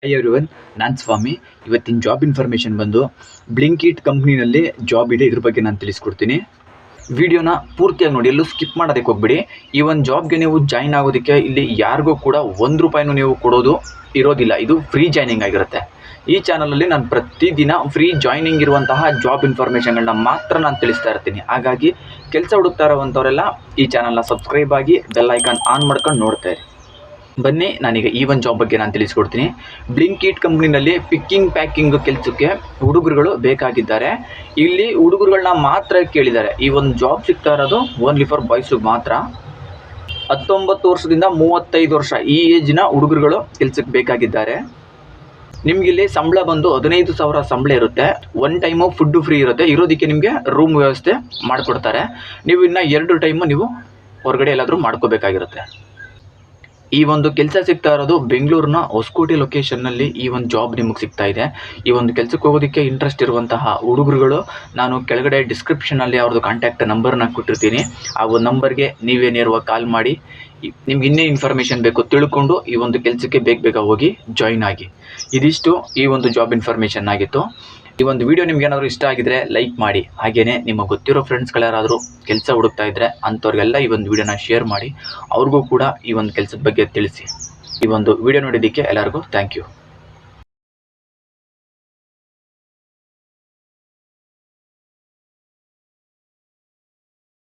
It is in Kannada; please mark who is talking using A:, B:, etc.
A: ಹಾಯ್ ಎವ್ರಿವನ್, ನಾನು ಸ್ವಾಮಿ. ಇವತ್ತಿನ ಜಾಬ್ ಇನ್ಫಾರ್ಮೇಷನ್ ಬಂದು ಬ್ಲಿಂಕಿಟ್ ಕಂಪ್ನಿನಲ್ಲಿ ಜಾಬ್ ಇದೆ. ಇದ್ರ ಬಗ್ಗೆ ನಾನು ತಿಳಿಸ್ಕೊಡ್ತೀನಿ. ವಿಡಿಯೋನ ಪೂರ್ತಿಯಾಗಿ ನೋಡಿ, ಎಲ್ಲೂ ಸ್ಕಿಪ್ ಮಾಡೋದಕ್ಕೆ ಹೋಗ್ಬಿಡಿ. ಈ ಒಂದು ಜಾಬ್ಗೆ ನೀವು ಜಾಯಿನ್ ಆಗೋದಕ್ಕೆ ಇಲ್ಲಿ ಯಾರಿಗೂ ಕೂಡ ₹1 ನೀವು ಕೊಡೋದು ಇರೋದಿಲ್ಲ. ಇದು ಫ್ರೀ ಜಾಯ್ನಿಂಗ್ ಆಗಿರುತ್ತೆ. ಈ ಚಾನಲಲ್ಲಿ ನಾನು ಪ್ರತಿದಿನ ಫ್ರೀ ಜಾಯ್ನಿಂಗ್ ಇರುವಂತಹ ಜಾಬ್ ಇನ್ಫಾರ್ಮೇಷನ್ಗಳನ್ನ ಮಾತ್ರ ನಾನು ತಿಳಿಸ್ತಾ ಇರ್ತೀನಿ. ಹಾಗಾಗಿ ಕೆಲಸ ಹುಡುಕ್ತಾ ಇರೋವಂಥವರೆಲ್ಲ ಈ ಚಾನಲ್ನ ಸಬ್ಸ್ಕ್ರೈಬ್ ಆಗಿ ಬೆಲ್ ಐಕಾನ್ ಆನ್ ಮಾಡ್ಕೊಂಡು ನೋಡ್ತಾ ಇರಿ. ಬನ್ನಿ, ನಾನೀಗ ಈ ಒಂದು ಜಾಬ್ ಬಗ್ಗೆ ನಾನು ತಿಳಿಸ್ಕೊಡ್ತೀನಿ. ಬ್ಲಿಂಕಿಟ್ ಕಂಪ್ನಿನಲ್ಲಿ ಪಿಕ್ಕಿಂಗ್ ಪ್ಯಾಕಿಂಗ್ ಕೆಲಸಕ್ಕೆ ಹುಡುಗರುಗಳು ಬೇಕಾಗಿದ್ದಾರೆ. ಇಲ್ಲಿ ಹುಡುಗರುಗಳನ್ನ ಮಾತ್ರ ಕೇಳಿದ್ದಾರೆ. ಈ ಒಂದು ಜಾಬ್ ಸಿಗ್ತಾ ಇರೋದು ಓನ್ಲಿ ಫಾರ್ ಬಾಯ್ಸಿಗೆ ಮಾತ್ರ. 19 ವರ್ಷದಿಂದ 35 ವರ್ಷ ಈ ಏಜ್ನ ಹುಡುಗರುಗಳು ಕೆಲಸಕ್ಕೆ ಬೇಕಾಗಿದ್ದಾರೆ. ನಿಮಗಿಲ್ಲಿ ಸಂಬಳ ಬಂದು 15,000 ಸಂಬಳ ಇರುತ್ತೆ. 1 ಟೈಮು ಫುಡ್ಡು ಫ್ರೀ ಇರುತ್ತೆ. ಇರೋದಕ್ಕೆ ನಿಮಗೆ ರೂಮ್ ವ್ಯವಸ್ಥೆ ಮಾಡಿಕೊಡ್ತಾರೆ. ನೀವು ಇನ್ನು 2 ಟೈಮು ನೀವು ಹೊರಗಡೆ ಎಲ್ಲಾದರೂ ಮಾಡ್ಕೋಬೇಕಾಗಿರುತ್ತೆ. ಈ ಒಂದು ಕೆಲಸ ಸಿಗ್ತಾ ಇರೋದು ಬೆಂಗಳೂರಿನ ಹೊಸಕೋಟೆ ಲೊಕೇಶನ್ನಲ್ಲಿ ಈ ಒಂದು ಜಾಬ್ ನಿಮಗೆ ಸಿಗ್ತಾ ಇದೆ. ಈ ಒಂದು ಕೆಲಸಕ್ಕೆ ಹೋಗೋದಕ್ಕೆ ಇಂಟ್ರೆಸ್ಟ್ ಇರುವಂತಹ ಹುಡುಗರುಗಳು, ನಾನು ಕೆಳಗಡೆ ಡಿಸ್ಕ್ರಿಪ್ಷನಲ್ಲಿ ಅವ್ರದ್ದು ಕಾಂಟ್ಯಾಕ್ಟ್ ನಂಬರ್ನ ಕೊಟ್ಟಿರ್ತೀನಿ. ಆ ಒಂದು ನಂಬರ್ಗೆ ನೀವೇ ನೇರವಾಗಿ ಕಾಲ್ ಮಾಡಿ ನಿಮ್ಗೆ ಇನ್ನೇ ಇನ್ಫಾರ್ಮೇಷನ್ ಬೇಕು ತಿಳ್ಕೊಂಡು ಈ ಒಂದು ಕೆಲಸಕ್ಕೆ ಬೇಗ ಹೋಗಿ ಜಾಯಿನ್ ಆಗಿ. ಇದಿಷ್ಟು ಈ ಒಂದು ಜಾಬ್ ಇನ್ಫಾರ್ಮೇಷನ್ ಆಗಿತ್ತು. ಈ ಒಂದು ವಿಡಿಯೋ ನಿಮ್ಗೆ ಏನಾದರೂ ಇಷ್ಟ ಆಗಿದ್ರೆ ಲೈಕ್ ಮಾಡಿ. ಹಾಗೆಯೇ ನಿಮಗೆ ಗೊತ್ತಿರೋ ಫ್ರೆಂಡ್ಸ್ಗಳು ಯಾರಾದರೂ ಕೆಲಸ ಹುಡುಕ್ತಾ ಇದ್ದರೆ ಅಂಥವ್ರಿಗೆಲ್ಲ ಈ ಒಂದು ವಿಡಿಯೋನ ಶೇರ್ ಮಾಡಿ. ಅವ್ರಿಗೂ ಕೂಡ ಈ ಒಂದು ಕೆಲಸದ ಬಗ್ಗೆ ತಿಳಿಸಿ. ಈ ಒಂದು ವಿಡಿಯೋ ನೋಡಿದ್ದಕ್ಕೆ ಎಲ್ಲರಿಗೂ ಥ್ಯಾಂಕ್ ಯು.